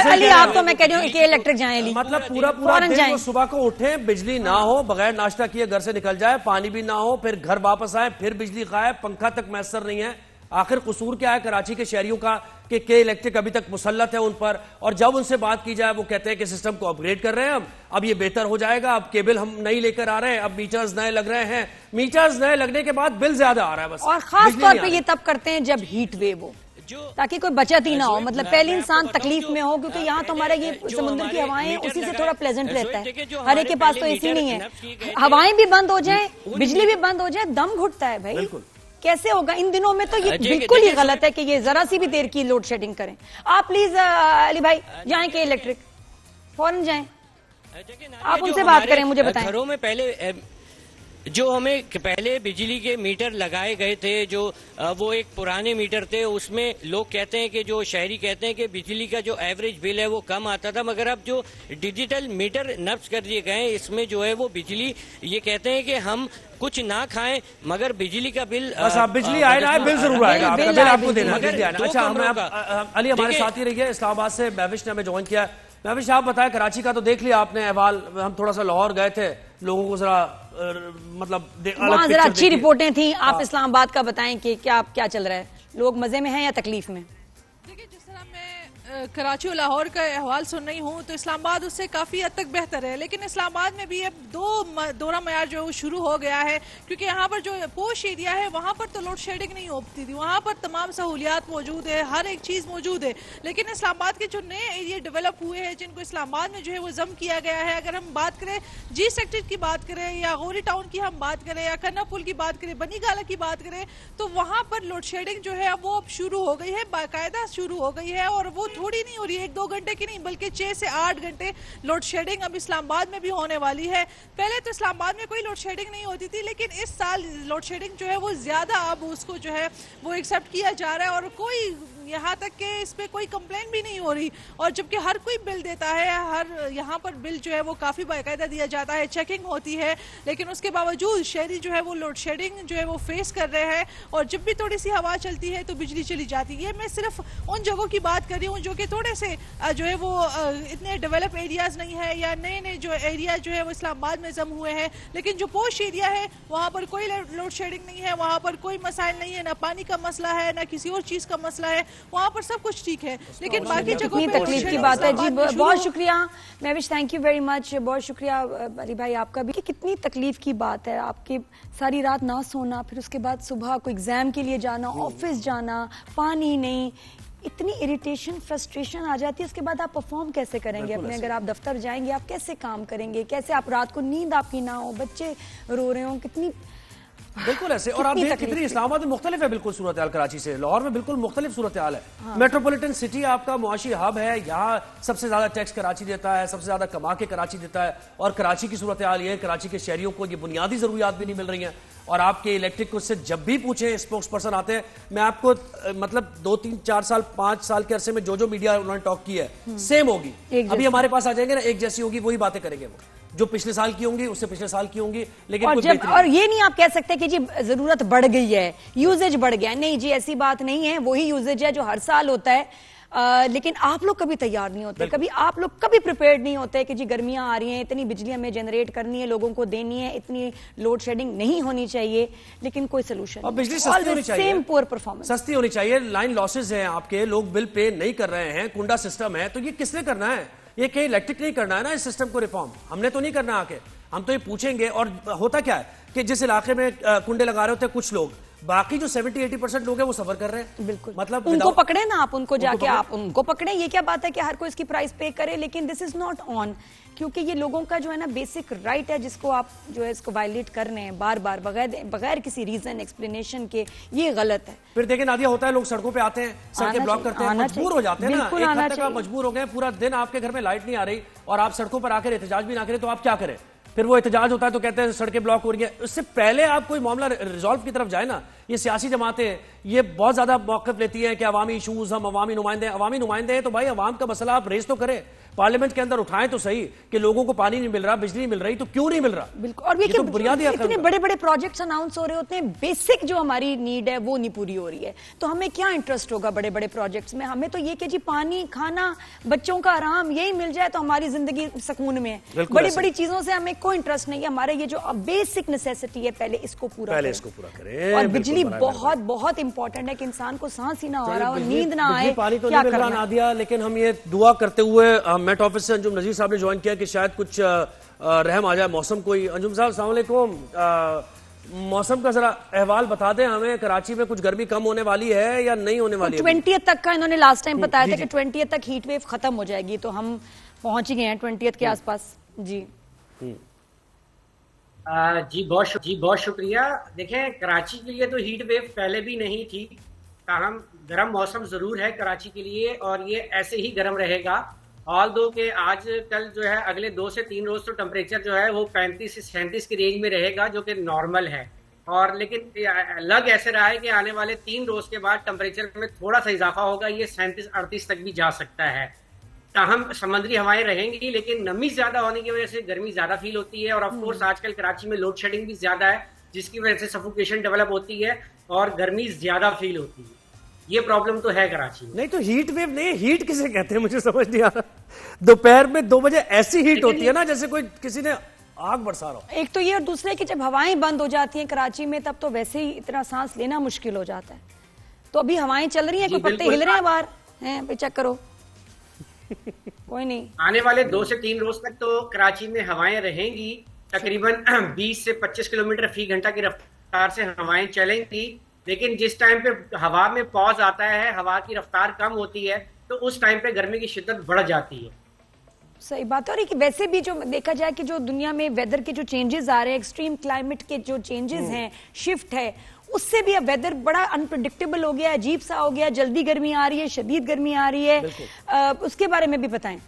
अली आप तो मैं कह रही हूँ कि इलेक्ट्रिक जाए अली, मतलब पूरा दिन वो सुबह को उठे, बिजली ना हो, बगैर नाश्ता किए घर से निकल जाए, पानी भी ना हो, फिर घर वापस आए, फिर बिजली गायब, पंखा तक मैसर नहीं है। आखिर कसूर क्या है कराची के शहरियों का कि के इलेक्ट्रिक अभी तक मुसल्लत है उन पर, और जब उनसे बात की जाए वो कहते हैं कि सिस्टम को अपग्रेड कर रहे हैं हम, अब ये बेहतर हो जाएगा, अब केबल हम नहीं लेकर आ रहे हैं, अब मीटर्स नए लग रहे हैं। मीटर्स नए लगने के बाद बिल ज्यादा आ रहा है बस, और खास तौर पे ये तब करते हैं जब हीट वेव हो, ताकि कोई बचत ही ना हो। मतलब पहले इंसान तकलीफ में हो, क्योंकि यहाँ तो हमारा ये समुद्र की हवाएं हैं, उसी से थोड़ा प्लेजेंट रहता है। हर एक के पास तो एसी नहीं है, हवाएं भी बंद हो जाए, बिजली भी बंद हो जाए, दम घुटता है भाई। कैसे होगा इन दिनों में? तो ये बिल्कुल ही गलत है कि ये जरा सी भी देर की लोड शेडिंग करें। आप प्लीज अली भाई जाएं कि इलेक्ट्रिक फौरन जाएं, आप उनसे बात करें, मुझे बताएं। घरों में पहले जो हमें पहले बिजली के मीटर लगाए गए थे, जो वो एक पुराने मीटर थे, उसमें लोग कहते हैं कि जो शहरी कहते हैं कि बिजली का जो एवरेज बिल है वो कम आता था, मगर अब जो डिजिटल मीटर नफ्स कर दिए गए इसमें जो है वो बिजली, ये कहते हैं कि हम कुछ ना खाएं मगर बिजली का बिल, बस आप बिजली आए ना आए बिल जरूर आएगा, आपका बिल आपको देना है। अच्छा अली हमारे साथ ही रहिए, इस्लामाबाद से महविश ने हमें ज्वाइन किया। महविश आप बताएं, कराची का तो देख लिया आपने अहवाल, हम थोड़ा सा लाहौर गए थे, लोगों को जरा मतलब वहां जरा अच्छी रिपोर्टें थी, आप इस्लामाबाद का बताएं कि क्या चल रहा है, लोग मजे में हैं या तकलीफ में? देखिए, जिस तरह मैं कराची और लाहौर का अहवाल सुन रही हूँ तो इस्लामाबाद उससे काफ़ी हद तक बेहतर है, लेकिन इस्लामाबाद में भी अब दोहरा मयार जो शुरू हो गया है, क्योंकि यहाँ पर जो पोश एरिया है वहाँ पर तो लोड शेडिंग नहीं होती थी, वहाँ पर तमाम सहूलियात मौजूद है, हर एक चीज़ मौजूद है। लेकिन इस्लामाबाद के जो नए एरिया डेवलप हुए हैं, जिनको इस्लामाबाद में जो है वो जम किया गया है, अगर हम बात करें जी सेक्टर की बात करें या गौरी टाउन की हम बात करें या खन्ना पुल की बात करें, बनी गाला की बात करें, तो वहाँ पर लोड शेडिंग जो है वो अब शुरू हो गई है, बाकायदा शुरू हो गई है, और वो थोड़ी नहीं हो रही है, 1-2 घंटे की नहीं बल्कि 6 से 8 घंटे लोड शेडिंग अब इस्लामाबाद में भी होने वाली है। पहले तो इस्लामाबाद में कोई लोड शेडिंग नहीं होती थी, लेकिन इस साल लोड शेडिंग जो है वो ज्यादा अब उसको जो है वो एक्सेप्ट किया जा रहा है, और कोई यहाँ तक कि इस पे कोई कंप्लेंट भी नहीं हो रही, और जबकि हर कोई बिल देता है, हर यहाँ पर बिल जो है वो काफ़ी बाकायदा दिया जाता है, चेकिंग होती है, लेकिन उसके बावजूद शहरी जो है वो लोड शेडिंग जो है वो फेस कर रहे हैं, और जब भी थोड़ी सी हवा चलती है तो बिजली चली जाती है। मैं सिर्फ उन जगहों की बात कर रही हूँ जो कि थोड़े से जो है वो इतने डेवलप एरियाज नहीं है, या नए नए जो एरिया जो है वो इस्लामाबाद में जम हुए हैं, लेकिन जो पोश एरिया है वहाँ पर कोई लोड शेडिंग नहीं है, वहाँ पर कोई मसाइल नहीं है, ना पानी का मसला है ना किसी और चीज़ का मसला है, वहाँ पर सब कुछ ठीक है। लेकिन बाकी जगहों पे तकलीफ की बात है। जी बहुत शुक्रिया Mahwish, thank you very much, बहुत शुक्रिया अली भाई आपका भी। कितनी तकलीफ की बात है, आपकी सारी रात ना सोना, फिर उसके बाद सुबह को एग्जाम के लिए जाना, ऑफिस जाना, पानी नहीं, इतनी इरिटेशन फ्रस्ट्रेशन आ जाती है। उसके बाद आप परफॉर्म कैसे करेंगे अपने? अगर आप दफ्तर जाएंगे आप कैसे काम करेंगे, कैसे आप रात को नींद आपकी ना हो, बच्चे रो रहे हो, कितनी बिल्कुल ऐसे। और आप देखिए कितनी इस्लामाबाद में मुख्तलिफ है बिल्कुल सूरत हाल कराची से, लाहौर में बिल्कुल मुख्तलिफ सूरत हाल है। मेट्रोपॉलिटन सिटी आपका मुआशी हब है, यहाँ सबसे ज्यादा टैक्स कराची देता है, सबसे ज्यादा कमा के कराची देता है, और कराची की सूरत हाल ये है, कराची के शहरियों को ये बुनियादी जरूरियात भी नहीं मिल रही हैं। और आपके इलेक्ट्रिक को से जब भी पूछे स्पोक्स पर्सन आते हैं, मैं आपको मतलब 2, 3, 4 साल 5 साल के अरसे में जो मीडिया उन्होंने टॉक की है सेम होगी, अभी हमारे पास आ जाएंगे ना, एक जैसी होगी, वही बातें करेंगे वो, जो पिछले साल की होंगी उससे पिछले साल की होंगी। लेकिन और ये नहीं आप कह सकते कि जी जरूरत बढ़ गई है, यूजेज बढ़ गया, नहीं जी ऐसी बात नहीं है, वही यूजेज है जो हर साल होता है। लेकिन आप लोग कभी तैयार नहीं होते, कभी आप लोग कभी प्रिपेयर्ड नहीं होते कि जी गर्मियां आ रही हैं, इतनी बिजली हमें जनरेट करनी है, लोगों को देनी है, इतनी लोड शेडिंग नहीं होनी चाहिए, लेकिन कोई सोल्यूशन और बिजली सस्ती होनी चाहिए, सेम पुअर परफॉर्मेंस सस्ती होनी चाहिए। लाइन लॉसेज हैं आपके, लोग बिल पे नहीं कर रहे हैं, कुंडा सिस्टम है, तो ये किसने करना है? ये कहीं इलेक्ट्रिक नहीं करना है ना, इस सिस्टम को रिफॉर्म हमने तो नहीं करना आके, हम तो ये पूछेंगे। और होता क्या है कि जिस इलाके में कुंडे लगा रहे होते हैं कुछ लोग, बाकी जो 70-80% लोग हैं वो सफर कर रहे हैं। बिल्कुल, मतलब उनको पकड़े ना आप, उनको जाके आप उनको पकड़े। ये क्या बात है कि हर कोई इसकी प्राइस पे करे, लेकिन दिस इज नॉट ऑन, क्योंकि ये लोगों का जो है ना बेसिक राइट है, जिसको आप जो है इसको वायलेट कर रहे हैं बार बार बगैर किसी रीजन एक्सप्लेनेशन के, ये गलत है। फिर देखें नादिया, होता है लोग सड़कों पे आते हैं, सड़कें ब्लॉक करते हैं, मजबूर हो जाते हैं ना, एक हद तक आप मजबूर हो गए, पूरा दिन आपके घर में लाइट नहीं आ रही और आप सड़कों पर आकर एहतजाज भी ना करें तो आप क्या करें? फिर वो एहतजाज होता है तो कहते हैं सड़कें ब्लॉक हो रही है। उससे पहले आप कोई मामला रिजॉल्व की तरफ जाए ना, ये सियासी जमातें ये बहुत ज्यादा मौक़िफ़ लेती हैं कि अवामी इशूज, हम अवामी नुमाइंदे हैं, तो भाई अवाम का मसला आप रेज तो करें, पार्लियामेंट के अंदर उठाएं तो सही कि लोगों को पानी नहीं मिल रहा, बिजली नहीं मिल रही, तो क्यों नहीं मिल रहा? बिल्कुल। और ये तो बुनियादी इतने बड़े बड़े प्रोजेक्ट्स अनाउंस हो रहे होते हैं, बेसिक जो हमारी नीड है वो नहीं पूरी हो रही है, तो हमें क्या इंटरेस्ट होगा बड़े बड़े प्रोजेक्ट्स में? हमें तो ये कि जी पानी, खाना, बच्चों का आराम, यही मिल जाए तो हमारी जिंदगी सुकून में है। बड़ी बड़ी चीजों से हमें कोई इंटरेस्ट नहीं है। हमारे ये जो बेसिक नेसेसिटी है, पहले इसको पूरा करें। और बिजली बहुत बहुत इंपॉर्टेंट है कि इंसान को सांस ही ना हो रहा हो, नींद ना आए, पानी तो नहीं मिल रहा नादिया, लेकिन हम ये दुआ करते हुए मेट ऑफिस से अंजुम नजीर साहब ने ज्वाइन किया कि शायद कुछ रहम आ जाए मौसम कोई। अंजुम साहब अस्सलाम वालेकुम, मौसम का जरा अहवाल बता दें हमें, कराची में कुछ गर्मी कम होने वाली है या नहीं होने वाली है? 20 तक का इन्होंने लास्ट टाइम बताया था कि 20 तक हीट वेव खत्म हो जाएगी, तो हम पहुंच ही गए हैं 20 के आसपास। जी बहुत शुक्रिया। देखें, कराची के लिए तो हीट वेव पहले भी नहीं थी, ताहम गर्म मौसम जरूर है कराची के लिए और ये ऐसे ही गर्म रहेगा। ऑल दो के आज कल जो है अगले 2 से 3 रोज तो टेम्परेचर जो है वो 35 से 37 की रेंज में रहेगा, जो कि नॉर्मल है। और लेकिन लग ऐसे रहा है कि आने वाले 3 रोज के बाद टेम्परेचर में थोड़ा सा इजाफा होगा, ये 37-38 तक भी जा सकता है। ताहम समुद्री हवाएं रहेंगी, लेकिन नमी ज्यादा होने की वजह से गर्मी ज्यादा फील होती है। और ऑफकोर्स आजकल कराची में लोड शेडिंग भी ज्यादा है, जिसकी वजह से सफोकेशन डेवलप होती है और गर्मी ज्यादा फील होती है। ये प्रॉब्लम तो है कराची में। नहीं तो हीट वेव नहीं, हीट किसे कहते हैं मुझे समझ नहीं आ रहा। दोपहर में 2 बजे ऐसी हीट होती है ना जैसे कोई किसी ने आग बरसा रहा हो। एक तो ये, और दूसरे कि जब हवाएं बंद हो जाती हैं कराची में, तब तो वैसे ही इतना सांस लेना मुश्किल हो जाता है। तो अभी हवाएं चल रही हैं, कोई पत्ते हिल रहे हैं बाहर हैं, चेक करो। कोई नहीं, आने वाले 2 से 3 रोज तक तो कराची में हवाएं रहेंगी, तकरीबन 20 से 25 किलोमीटर फी घंटा की रफ्तार से हवाएं चलेंगी। लेकिन जिस टाइम पे हवा में पॉज आता है, हवा की रफ्तार कम होती है, तो उस टाइम पे गर्मी की शिद्दत बढ़ जाती है। सही बात है। और कि वैसे भी जो देखा जाए कि जो दुनिया में वेदर के जो चेंजेस आ रहे हैं, एक्सट्रीम क्लाइमेट के जो चेंजेस हैं, शिफ्ट है, उससे भी अब वेदर बड़ा अनप्रेडिक्टेबल हो गया है, अजीब सा हो गया। जल्दी गर्मी आ रही है, शदीद गर्मी आ रही है। उसके बारे में भी बताएं।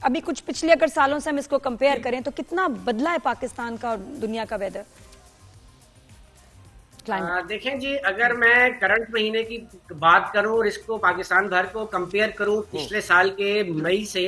अभी कुछ पिछले अगर सालों से हम इसको कंपेयर करें तो कितना बदला है पाकिस्तान का और दुनिया का वेदर? देखें जी, अगर मैं करंट महीने की बात करूं और इसको पाकिस्तान भर को कंपेयर करूं पिछले साल के मई से,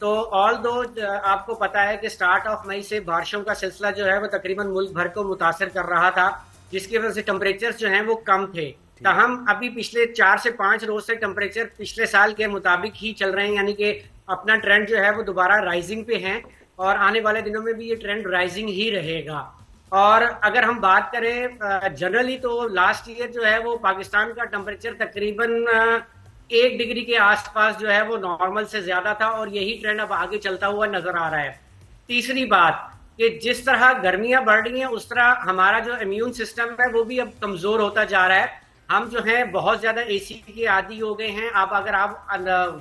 तो ऑल दो आपको पता है कि स्टार्ट ऑफ मई से बारिशों का सिलसिला जो है वो तकरीबन मुल्क भर को मुतासर कर रहा था, जिसकी वजह से टेम्परेचर जो हैं वो कम थे। ताहम अभी पिछले 4 से 5 रोज से टेम्परेचर पिछले साल के मुताबिक ही चल रहे हैं, यानी कि अपना ट्रेंड जो है वो दोबारा राइजिंग पे है और आने वाले दिनों में भी ये ट्रेंड राइजिंग ही रहेगा। और अगर हम बात करें जनरली तो लास्ट ईयर जो है वो पाकिस्तान का टेम्परेचर तकरीबन 1 डिग्री के आसपास जो है वो नॉर्मल से ज्यादा था और यही ट्रेंड अब आगे चलता हुआ नजर आ रहा है। तीसरी बात कि जिस तरह गर्मियां बढ़ रही हैं उस तरह हमारा जो इम्यून सिस्टम है वो भी अब कमजोर होता जा रहा है। हम जो है बहुत ज्यादा एसी के आदी हो गए हैं। अगर आप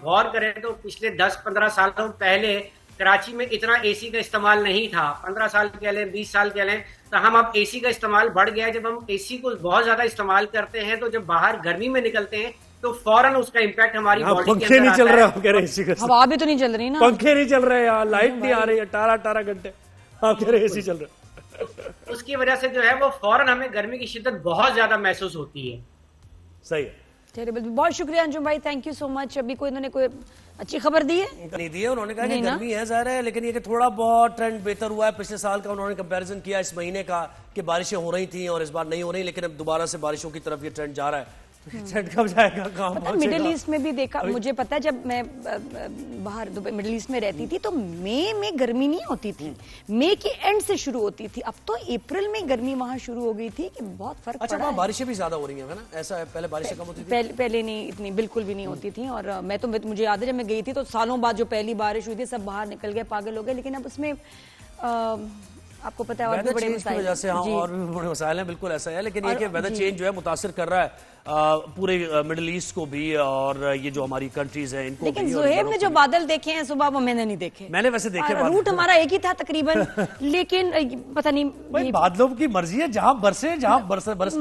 गौर करें तो पिछले 10-15 सालों पहले कराची में इतना एसी का इस्तेमाल नहीं था। 15 साल कह लें, 20 साल कह लें, तो हम अब एसी का इस्तेमाल बढ़ गया है। जब हम एसी को बहुत ज्यादा इस्तेमाल करते हैं तो जब बाहर गर्मी में निकलते हैं तो फौरन उसका इम्पैक्ट हमारी बॉडी के अंदर नहीं चल रहा है। कह रहे एसी का हवा भी तो नहीं चल रही ना, पंखे नहीं चल रहे यार, लाइट नहीं आ रही है 18 घंटे, आप कह रहे एसी चल रहा है। उसकी वजह से जो है वो फौरन हमें गर्मी की शिद्दत बहुत ज्यादा महसूस होती है। सही है, बहुत शुक्रिया अंजुम भाई, थैंक यू सो मच। अभी कोई इन्होंने कोई अच्छी खबर दी है? नहीं दी है, उन्होंने कहा कि गर्मी है ज़ाहिर है, लेकिन ये कि थोड़ा बहुत ट्रेंड बेहतर हुआ है। पिछले साल का उन्होंने कंपैरिजन किया इस महीने का कि बारिशें हो रही थी और इस बार नहीं हो रही, लेकिन अब दोबारा से बारिशों की तरफ ये ट्रेंड जा रहा है। ट्रेंड कब जाएगा, कहाँ पहुंचेगा? मिडिल ईस्ट में भी देखा, मुझे पता है जब मैं बाहर मिडिल ईस्ट में रहती थी तो मई में गर्मी नहीं होती थी, मई के एंड से शुरू होती थी। अब तो अप्रैल में गर्मी वहां शुरू हो गई थी कि बहुत फर्क अच्छा, वहाँ बारिशें भी ज्यादा हो रही हैं ना? ऐसा है, पहले बारिशें कम होती थी? पहले नहीं, इतनी बिल्कुल भी नहीं होती थी। और मैं तो मुझे याद है जब मैं गई थी तो सालों बाद जो पहली बारिश हुई थी सब बाहर निकल गए, पागल हो गए। लेकिन अब उसमें आपको पता है और भी बड़े मसाइल वजह से, हाँ, और भी बड़े मसाइल हैं, बिल्कुल ऐसा है। लेकिन ये कि वेदर चेंज जो है मुतासिर कर रहा है पूरे मिडिल ईस्ट को भी और ये जो हमारी कंट्रीज हैं इनको लेकिन भी, और ज़ुहैब इधरों ने को जो भी। बादल देखे हैं सुबह वो मैंने नहीं देखे। मैंने वैसे देखे बादल। रूट हमारा एक ही था तकरीबन, लेकिन पता नहीं भाई बादलों की मर्जी है, जहां बरसने का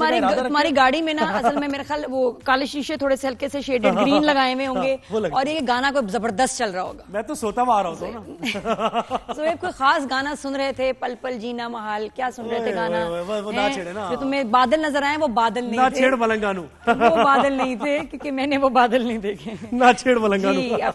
इरादा रखें। हमारी गाड़ी में ना असल में मेरे ख्याल वो काले शीशे थोड़े से हल्के से शेडेड ग्रीन लगाए हुए होंगे, वो लगे। और ये गाना कोई जबरदस्त चल रहा होगा। मैं तो सोता हुआ आ रहा हूँ ना। ज़ुहैब कोई खास गाना सुन रहे थे, पल पल जीना महाल, क्या सुन रहे थे गाना? वो ना छेड़े ना। जो तुम्हें बादल नजर आए वो बादल नहीं ना थे, छेड़ मलंगानू। वो बादल नहीं थे, क्योंकि मैंने वो बादल नहीं देखे। ना छेड़ मलंगानू। जी,